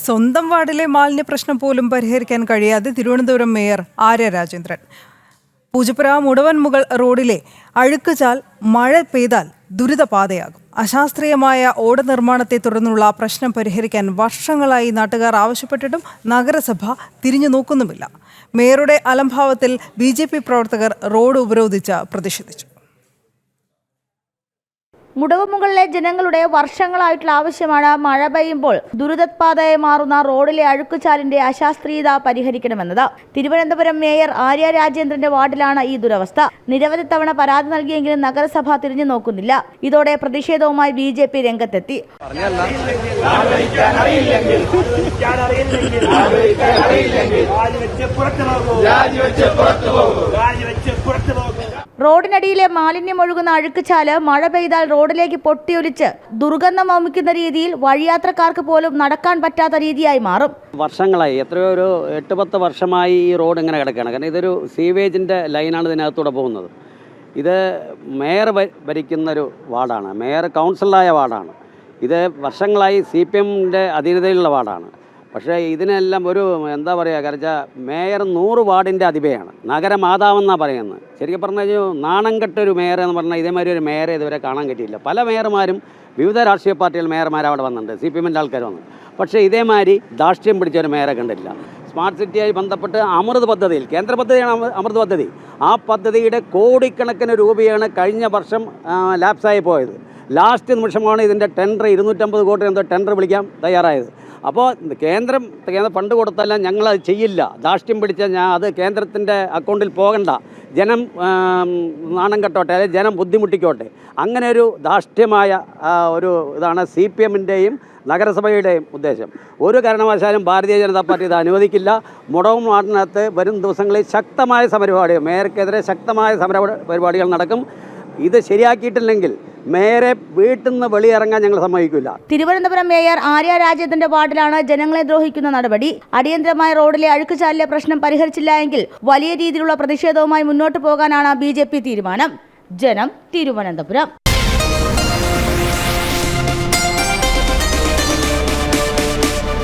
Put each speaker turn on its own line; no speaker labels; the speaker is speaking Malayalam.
സ്വന്തം വാർഡിലെ മാലിന്യ പ്രശ്നം പോലും പരിഹരിക്കാൻ കഴിയാതെ തിരുവനന്തപുരം മേയർ ആര്യ രാജേന്ദ്രൻ. പൂജപ്പുര മുടവൻമുകൾ റോഡിലെ അഴുക്കുചാൽ മഴ പെയ്താൽ ദുരിതപാതയാകും. അശാസ്ത്രീയമായ ഓട നിർമ്മാണത്തെ തുടർന്നുള്ള പ്രശ്നം പരിഹരിക്കാൻ വർഷങ്ങളായി നാട്ടുകാർ ആവശ്യപ്പെട്ടിട്ടും നഗരസഭ തിരിഞ്ഞു നോക്കുന്നുമില്ല. മേയറുടെ അലംഭാവത്തിൽ BJP പ്രവർത്തകർ റോഡ് ഉപരോധിച്ച് പ്രതിഷേധിച്ചു.
മുടവമുകളിലെ ജനങ്ങളുടെ വർഷങ്ങളായിട്ടുള്ള ആവശ്യമാണ് മഴ പെയ്യുമ്പോൾ ദുരിതപാതയായി മാറുന്ന റോഡിലെ അഴുക്കുചാലിന്റെ അശാസ്ത്രീയത പരിഹരിക്കണമെന്നത്. തിരുവനന്തപുരം മേയർ ആര്യ രാജേന്ദ്രന്റെ വാർഡിലാണ് ഈ ദുരവസ്ഥ. നിരവധി തവണ പരാതി നൽകിയെങ്കിലും നഗരസഭ തിരിഞ്ഞു നോക്കുന്നില്ല. ഇതോടെ പ്രതിഷേധവുമായി BJP രംഗത്തെത്തി. റോഡിനടിയിലെ മാലിന്യം ഒഴുകുന്ന അഴുക്കുചാല് മഴ പെയ്താൽ റോഡിലേക്ക് പൊട്ടിയൊലിച്ച് ദുർഗന്ധം വമിക്കുന്ന രീതിയിൽ വഴിയാത്രക്കാർക്ക് പോലും നടക്കാൻ പറ്റാത്ത രീതിയായി മാറും.
വർഷങ്ങളായി എത്രയോ ഒരു 8-10 വർഷമായി ഈ റോഡ് ഇങ്ങനെ കിടക്കുകയാണ്. കാരണം ഇതൊരു സീവേജിൻ്റെ ലൈനാണ് ഇതിനകത്തൂടെ പോകുന്നത്. ഇത് മേയർ ഭരിക്കുന്നൊരു വാർഡാണ്, മേയർ കൗൺസിലറായ വാർഡാണ്. ഇത് വർഷങ്ങളായി CPMൻ്റെ അധീനതയിലുള്ള വാർഡാണ്. പക്ഷേ ഇതിനെല്ലാം ഒരു എന്താ പറയുക, കാരണം മേയർ 100 വാർഡിൻ്റെ അധിപയാണ്, നഗരമാതാവെന്നാണ് പറയുന്നത്. ശരിക്കും പറഞ്ഞു കഴിഞ്ഞാൽ നാണം കെട്ടൊരു മേയർ എന്ന് പറഞ്ഞാൽ ഇതേമാതിരി ഒരു മേയറെ ഇതുവരെ കാണാൻ കിട്ടിയില്ല. പല മേയർമാരും വിവിധ രാഷ്ട്രീയ പാർട്ടികൾ മേയർമാർ അവിടെ വന്നിട്ടുണ്ട്, CPMൻ്റെ ആൾക്കാർ വന്നു. പക്ഷേ ഇതേമാതിരി ധാർഷ്ട്യം പിടിച്ച ഒരു മേയറെ കണ്ടിട്ടില്ല. സ്മാർട്ട് സിറ്റിയായി ബന്ധപ്പെട്ട് അമൃത് പദ്ധതിയിൽ, കേന്ദ്ര പദ്ധതിയാണ് അമൃത് പദ്ധതി, ആ പദ്ധതിയുടെ കോടിക്കണക്കിന് രൂപയാണ് കഴിഞ്ഞ വർഷം ലാപ്സായി പോയത്. ലാസ്റ്റ് നിമിഷമാണ് ഇതിൻ്റെ ടെൻഡർ 250 കോടി എന്തോ ടെൻഡർ വിളിക്കാൻ തയ്യാറായത്. അപ്പോൾ കേന്ദ്ര ഫണ്ട് കൊടുത്തല്ല ഞങ്ങളത് ചെയ്യില്ല, ധാർഷ്ട്യം പിടിച്ച അത് കേന്ദ്രത്തിൻ്റെ അക്കൗണ്ടിൽ പോകണ്ട, ജനം നാണം കെട്ടോട്ടെ, അല്ലെങ്കിൽ ജനം ബുദ്ധിമുട്ടിക്കോട്ടെ, അങ്ങനെ ഒരു ധാർഷ്ട്യമായ ഒരു ഇതാണ് CPMൻ്റെയും നഗരസഭയുടെയും ഉദ്ദേശം. ഒരു കാരണവശാലും ഭാരതീയ ജനതാ പാർട്ടി ഇത് അനുവദിക്കില്ല. മുടവം നാടിനകത്ത് വരും ദിവസങ്ങളിൽ ശക്തമായ സമരപരിപാടികൾ, മേയർക്കെതിരെ ശക്തമായ സമരപരിപാടികൾ നടക്കും. ഇത് ശരിയാക്കിയിട്ടില്ലെങ്കിൽ മേയറെ വീട്ടിൽ നിന്ന് വെളിയിറങ്ങാൻ ഞങ്ങൾ സമ്മതിക്കില്ല.
തിരുവനന്തപുരം മേയർ ആര്യ രാജേന്ദ്രന്റെ വാർഡിലാണ് ജനങ്ങളെ ദ്രോഹിക്കുന്ന നടപടി. അടിയന്തരമായ റോഡിലെ അഴുക്കുചാലിലെ പ്രശ്നം പരിഹരിച്ചില്ല എങ്കിൽ വലിയ രീതിയിലുള്ള പ്രതിഷേധവുമായി മുന്നോട്ട് പോകാനാണ് BJP തീരുമാനം. ജനം, തിരുവനന്തപുരം.